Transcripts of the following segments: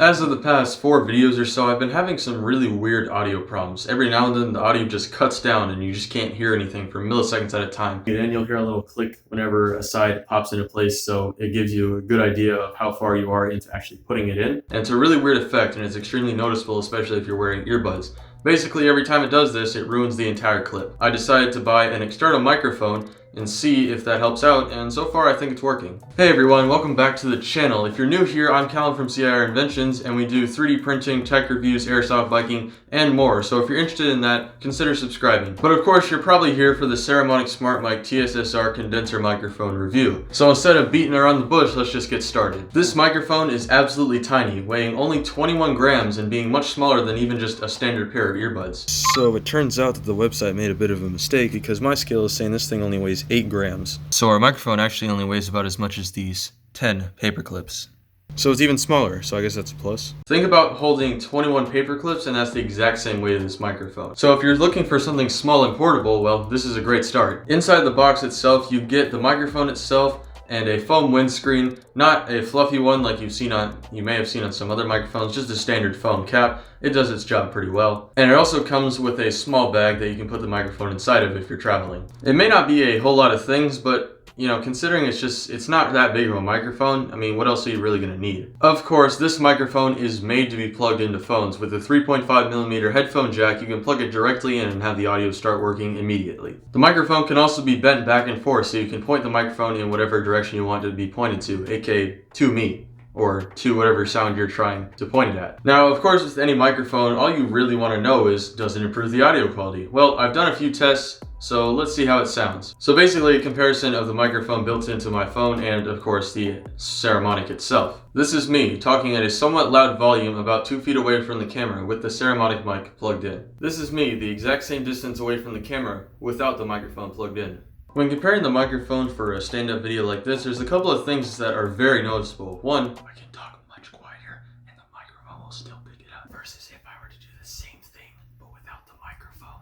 As of the past 4 videos or so, I've been having some really weird audio problems. Every now and then the audio just cuts down and you just can't hear anything for milliseconds at a time. And then you'll hear a little click whenever a side pops into place, so it gives you a good idea of how far you are into actually putting it in. And it's a really weird effect, and it's extremely noticeable, especially if you're wearing earbuds. Basically, every time it does this, it ruins the entire clip. I decided to buy an external microphone and see if that helps out, and so far I think it's working. Hey everyone, welcome back to the channel. If you're new here, I'm Callum from CIR Inventions, and we do 3D printing, tech reviews, airsoft biking, and more. So if you're interested in that, consider subscribing. But of course, you're probably here for the Saramonic SmartMic TSSR condenser microphone review. So instead of beating around the bush, let's just get started. This microphone is absolutely tiny, weighing only 21 grams and being much smaller than even just a standard pair of earbuds. So it turns out that the website made a bit of a mistake, because my scale is saying this thing only weighs 8 grams. So our microphone actually only weighs about as much as these 10 paper clips. So it's even smaller, so I guess that's a plus. Think about holding 21 paper clips, and that's the exact same weight of this microphone. So if you're looking for something small and portable, well, this is a great start. Inside the box itself, you get the microphone itself and a foam windscreen, not a fluffy one like you may have seen on some other microphones, just a standard foam cap. It does its job pretty well. And it also comes with a small bag that you can put the microphone inside of if you're traveling. It may not be a whole lot of things, but you know, considering it's not that big of a microphone, I mean, what else are you really gonna need? Of course, this microphone is made to be plugged into phones. With a 3.5mm headphone jack, you can plug it directly in and have the audio start working immediately. The microphone can also be bent back and forth, so you can point the microphone in whatever direction you want it to be pointed to, aka to me, or to whatever sound you're trying to point it at. Now, of course, with any microphone, all you really want to know is, does it improve the audio quality? Well, I've done a few tests, so let's see how it sounds. So basically a comparison of the microphone built into my phone and, of course, the Saramonic itself. This is me talking at a somewhat loud volume about 2 feet away from the camera with the Saramonic mic plugged in. This is me the exact same distance away from the camera without the microphone plugged in. When comparing the microphone for a stand-up video like this, there's a couple of things that are very noticeable. One, I can talk much quieter and the microphone will still pick it up, versus if I were to do the same thing but without the microphone,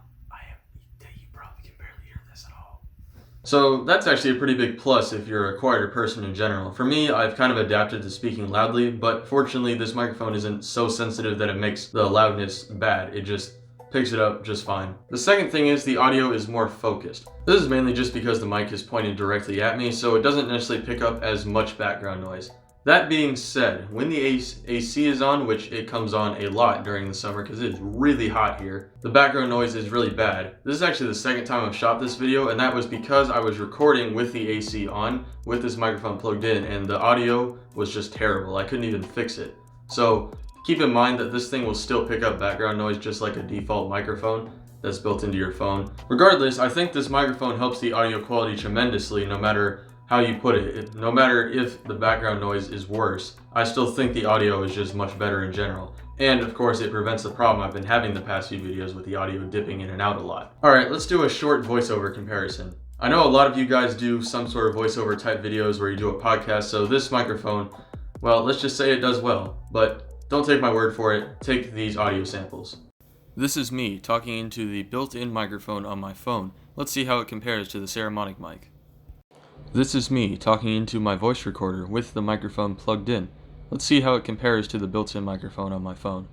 you probably can barely hear this at all. So that's actually a pretty big plus if you're a quieter person in general. For me, I've kind of adapted to speaking loudly, but fortunately this microphone isn't so sensitive that it makes the loudness bad. It just picks it up just fine. The second thing is the audio is more focused. This is mainly just because the mic is pointed directly at me, so it doesn't necessarily pick up as much background noise. That being said, when the AC is on, which it comes on a lot during the summer because it is really hot here, the background noise is really bad. This is actually the second time I've shot this video, and that was because I was recording with the AC on, with this microphone plugged in, and the audio was just terrible. I couldn't even fix it. So keep in mind that this thing will still pick up background noise just like a default microphone that's built into your phone. Regardless, I think this microphone helps the audio quality tremendously no matter how you put it. No matter if the background noise is worse, I still think the audio is just much better in general. And of course, it prevents the problem I've been having the past few videos with the audio dipping in and out a lot. Alright, let's do a short voiceover comparison. I know a lot of you guys do some sort of voiceover type videos where you do a podcast, so this microphone, well, let's just say it does well, but don't take my word for it, take these audio samples. This is me talking into the built-in microphone on my phone. Let's see how it compares to the Saramonic mic. This is me talking into my voice recorder with the microphone plugged in. Let's see how it compares to the built-in microphone on my phone.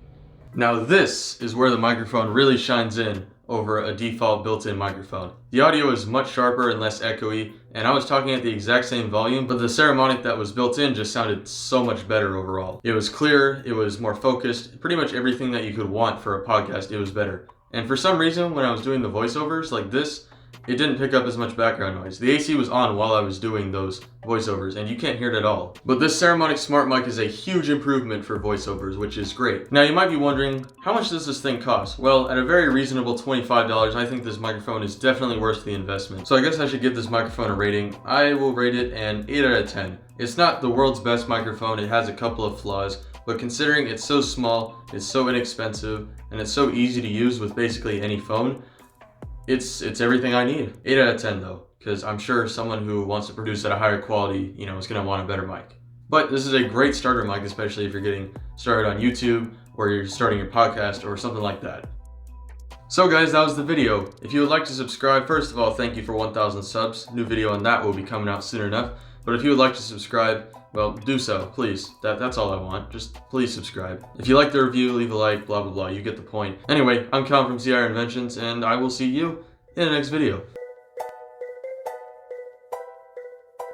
Now this is where the microphone really shines in over a default built-in microphone. The audio is much sharper and less echoey, and I was talking at the exact same volume, but the Saramonic that was built in just sounded so much better overall. It was clear, it was more focused, pretty much everything that you could want for a podcast, it was better. And for some reason, when I was doing the voiceovers like this, it didn't pick up as much background noise. The AC was on while I was doing those voiceovers, and you can't hear it at all. But this Saramonic SmartMic is a huge improvement for voiceovers, which is great. Now you might be wondering, how much does this thing cost? Well, at a very reasonable $25, I think this microphone is definitely worth the investment. So I guess I should give this microphone a rating. I will rate it an 8 out of 10. It's not the world's best microphone, it has a couple of flaws, but considering it's so small, it's so inexpensive, and it's so easy to use with basically any phone, it's everything I need. 8 out of 10 though, because I'm sure someone who wants to produce at a higher quality, is going to want a better mic. But this is a great starter mic, especially if you're getting started on YouTube or you're starting your podcast or something like that. So guys, that was the video. If you would like to subscribe, first of all, thank you for 1,000 subs. New video on that will be coming out soon enough. But if you would like to subscribe, well, do so, please. That's all I want. Just please subscribe. If you like the review, leave a like, blah, blah, blah. You get the point. Anyway, I'm Callum from CIR Inventions, and I will see you in the next video.